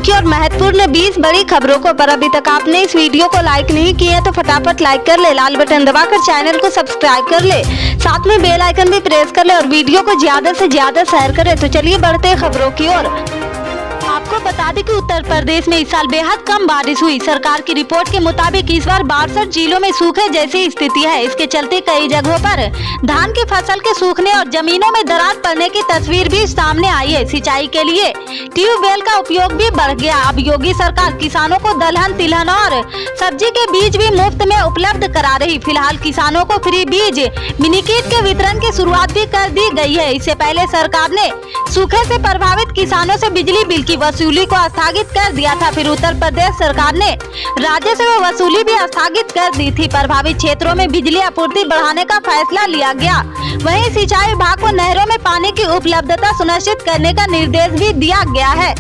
की और महत्वपूर्ण 20 बड़ी खबरों को। पर अभी तक आपने इस वीडियो को लाइक नहीं किया है तो फटाफट लाइक कर ले, लाल बटन दबाकर चैनल को सब्सक्राइब कर ले, साथ में बेल आइकन भी प्रेस कर ले और वीडियो को ज्यादा से ज्यादा शेयर करें। तो चलिए बढ़ते हैं खबरों की ओर। आपको बता दें कि उत्तर प्रदेश में इस साल बेहद कम बारिश हुई। सरकार की रिपोर्ट के मुताबिक इस बार 62 जिलों में सूखे जैसी स्थिति है। इसके चलते कई जगहों पर धान की फसल के सूखने और जमीनों में दरार पड़ने की तस्वीर भी सामने आई है। सिंचाई के लिए ट्यूबवेल का उपयोग भी बढ़ गया। अब योगी सरकार किसानों को दलहन, तिलहन और सब्जी के बीज भी मुफ्त में उपलब्ध करा रही। फिलहाल किसानों को फ्री बीज, मिनीकिट के वितरण की शुरुआत भी कर दी गई है। इससे पहले सरकार ने सूखे से प्रभावित किसानों से बिजली बिल की वसूली को स्थगित कर दिया था। फिर उत्तर प्रदेश सरकार ने राजस्व वसूली भी स्थगित कर दी थी। प्रभावित क्षेत्रों में बिजली आपूर्ति बढ़ाने का फैसला लिया गया। वहीं सिंचाई विभाग को नहरों में पानी की उपलब्धता सुनिश्चित करने का निर्देश भी दिया गया है।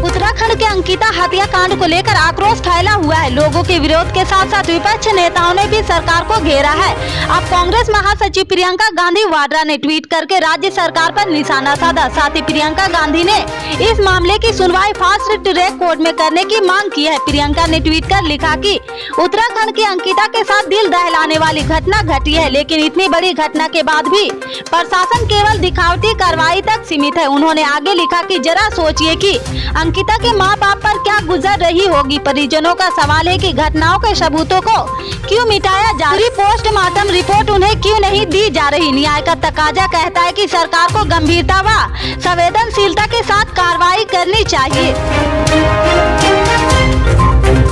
उत्तराखंड के अंकिता हत्याकांड को लेकर आक्रोश फैला हुआ है। लोगों के विरोध के साथ साथ विपक्ष नेताओं ने भी सरकार को घेरा है। अब कांग्रेस महासचिव प्रियंका गांधी वाड्रा ने ट्वीट करके राज्य सरकार पर निशाना साधा। साथ ही प्रियंका गांधी ने इस मामले की सुनवाई फास्ट ट्रैक कोर्ट में करने की मांग की है। प्रियंका ने ट्वीट कर लिखा कि उत्तराखंड की अंकिता के साथ दिल दहलाने वाली घटना घटी है, लेकिन इतनी बड़ी घटना के बाद भी प्रशासन केवल दिखावटी कार्रवाई तक सीमित है। उन्होंने आगे लिखा कि जरा सोचिए कि अंकिता के माँ बाप पर क्या गुजर रही होगी। परिजनों का सवाल है कि घटनाओं के सबूतों को क्यों मिटाया जा रही, पोस्टमार्टम रिपोर्ट उन्हें क्यों नहीं दी जा रही। न्याय का तकाजा कहता है कि सरकार को गंभीरता व संवेदनशीलता के साथ कार्रवाई करनी चाहिए।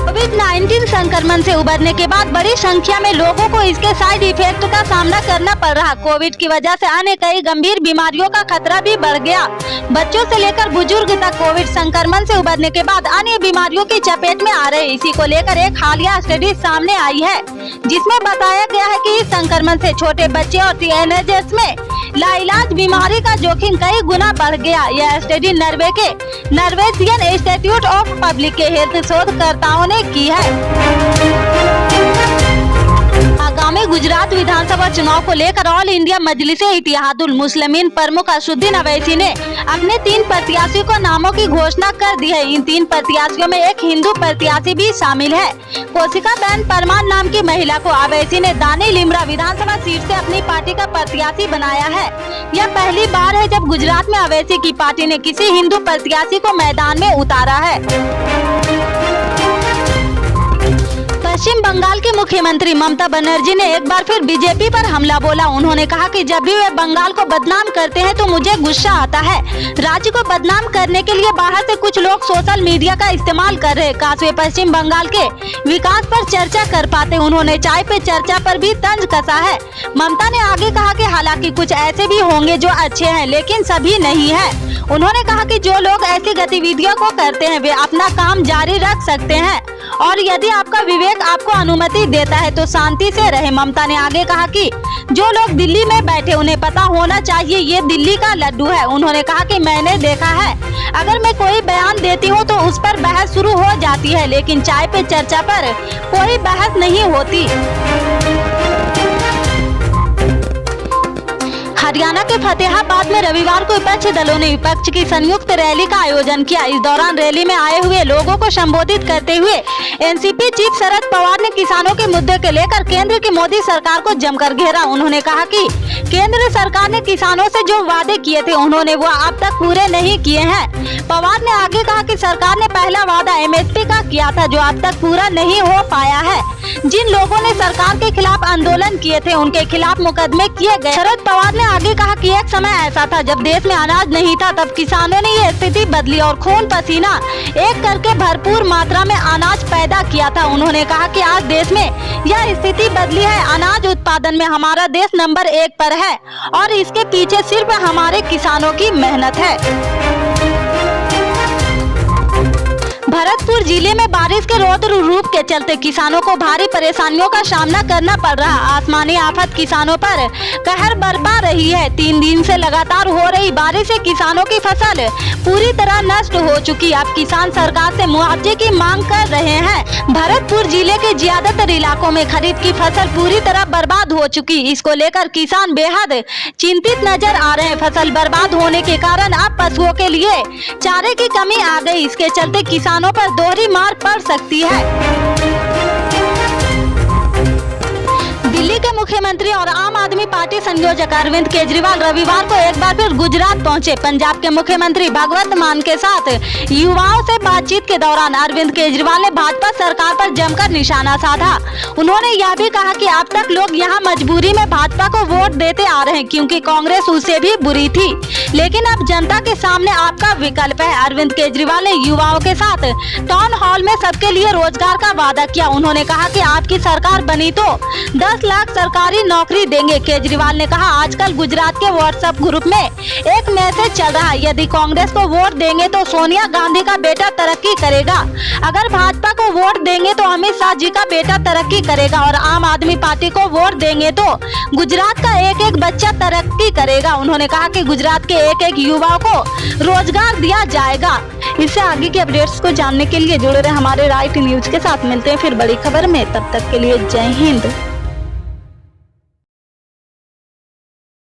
कोविड-19 संक्रमण से उबरने के बाद बड़ी संख्या में लोगों को इसके साइड इफेक्ट का सामना करना पड़ रहा। कोविड की वजह से अन्य कई गंभीर बीमारियों का खतरा भी बढ़ गया। बच्चों से लेकर बुजुर्ग तक कोविड संक्रमण से उबरने के बाद अन्य बीमारियों की चपेट में आ रहे। इसी को लेकर एक हालिया स्टडी सामने आई है, जिसमें बताया गया है कि इस संक्रमण से छोटे बच्चे और टीनेजर्स में लाइलाज बीमारी का जोखिम कई गुना बढ़ गया। यह स्टडी नॉर्वे के नॉर्वेजियन इंस्टीट्यूट ऑफ पब्लिक के हेल्थ शोधकर्ताओं ने की है। आगामी गुजरात विधानसभा चुनाव को लेकर ऑल इंडिया मजलिसे इत्तेहादुल मुस्लिमीन प्रमुख असदुद्दीन अवैसी ने अपने 3 प्रत्याशियों को नामों की घोषणा कर दी है। इन 3 प्रत्याशियों में एक हिंदू प्रत्याशी भी शामिल है। कोशिका बहन परमार नाम की महिला को अवैसी ने दानी लिमरा विधानसभा सीट से अपनी पार्टी का प्रत्याशी बनाया है। यह पहली बार है जब गुजरात में अवैसी की पार्टी ने किसी हिंदू प्रत्याशी को मैदान में उतारा है। पश्चिम बंगाल की मुख्यमंत्री ममता बनर्जी ने एक बार फिर बीजेपी पर हमला बोला। उन्होंने कहा कि जब भी वे बंगाल को बदनाम करते हैं तो मुझे गुस्सा आता है। राज्य को बदनाम करने के लिए बाहर से कुछ लोग सोशल मीडिया का इस्तेमाल कर रहे। काश वे पश्चिम बंगाल के विकास पर चर्चा कर पाते। उन्होंने चाय पे चर्चा पर भी तंज कसा है। ममता ने आगे कहा कि हालांकि कुछ ऐसे भी होंगे जो अच्छे हैं, लेकिन सभी नहीं है। उन्होंने कहा कि जो लोग ऐसी गतिविधियों को करते हैं वे अपना काम जारी रख सकते हैं और यदि आपका विवेक आपको अनुमति देता है तो शांति से रहे। ममता ने आगे कहा कि जो लोग दिल्ली में बैठे उन्हें पता होना चाहिए ये दिल्ली का लड्डू है। उन्होंने कहा कि मैंने देखा है अगर मैं कोई बयान देती हूँ तो उस पर बहस शुरू हो जाती है, लेकिन चाय पे चर्चा पर कोई बहस नहीं होती। हरियाणा के फतेहाबाद में रविवार को विपक्षी दलों ने विपक्ष की संयुक्त रैली का आयोजन किया। इस दौरान रैली में आए हुए लोगों को संबोधित करते हुए एनसीपी चीफ शरद पवार ने किसानों के मुद्दे को लेकर केंद्र की मोदी सरकार को जमकर घेरा। उन्होंने कहा कि केंद्र सरकार ने किसानों से जो वादे किए थे उन्होंने वो अब तक पूरे नहीं किए हैं। पवार ने आगे कहा कि सरकार ने पहला वादा एमएसपी का किया था जो अब तक पूरा नहीं हो पाया है। जिन लोगों ने सरकार के खिलाफ आंदोलन किए थे उनके खिलाफ मुकदमे किए गए। शरद पवार ने आगे कहा कि एक समय ऐसा था जब देश में अनाज नहीं था, तब किसानों ने ये स्थिति बदली और खून पसीना एक करके भरपूर मात्रा में अनाज पैदा किया था। उन्होंने कहा कि आज देश में यह स्थिति बदली है। अनाज उत्पादन में हमारा देश नंबर 1 पर है और इसके पीछे सिर्फ हमारे किसानों की मेहनत है। भरतपुर जिले में बारिश के रौद्र रूप के चलते किसानों को भारी परेशानियों का सामना करना पड़ रहा। आसमानी आफत किसानों पर कहर बरपा रही है। 3 दिन से लगातार हो रही बारिश से किसानों की फसल पूरी तरह नष्ट हो चुकी। अब किसान सरकार से मुआवजे की मांग कर रहे हैं। भरतपुर जिले के ज्यादातर इलाकों में खरीफ की फसल पूरी तरह बर्बाद हो चुकी। इसको लेकर किसान बेहद चिंतित नजर आ रहे हैं। फसल बर्बाद होने के कारण अब पशुओं के लिए चारे की कमी आ गई। इसके चलते किसानों पर दोहरी मार पड़ सकती है। दिल्ली के मुख्यमंत्री और आम आदमी पार्टी संयोजक अरविंद केजरीवाल रविवार को एक बार फिर गुजरात पहुंचे। पंजाब के मुख्यमंत्री भगवंत मान के साथ युवाओं से बातचीत के दौरान अरविंद केजरीवाल ने भाजपा सरकार पर जमकर निशाना साधा। उन्होंने यह भी कहा कि अब तक लोग यहां मजबूरी में भाजपा को वोट देते आ रहे हैं क्योंकि कांग्रेस उससे भी बुरी थी, लेकिन अब जनता के सामने आपका विकल्प है। अरविंद केजरीवाल ने युवाओं के साथ टाउन हॉल में सबके लिए रोजगार का वादा किया। उन्होंने कहा कि आपकी सरकार बनी तो 10 लाख सरकारी नौकरी देंगे। केजरीवाल ने कहा, आजकल गुजरात के व्हाट्सएप ग्रुप में एक मैसेज चल रहा है, यदि कांग्रेस को वोट देंगे तो सोनिया गांधी का बेटा तरक्की करेगा, अगर भाजपा को वोट देंगे तो अमित शाह जी का बेटा तरक्की करेगा और आम आदमी पार्टी को वोट देंगे तो गुजरात का एक एक बच्चा तरक्की करेगा। उन्होंने कहा कि गुजरात के एक एक युवा को रोजगार दिया जाएगा। इससे आगे के अपडेट्स को जानने के लिए जुड़े रहे हमारे राइट न्यूज के साथ। मिलते हैं फिर बड़ी खबर में, तब तक के लिए जय हिंद।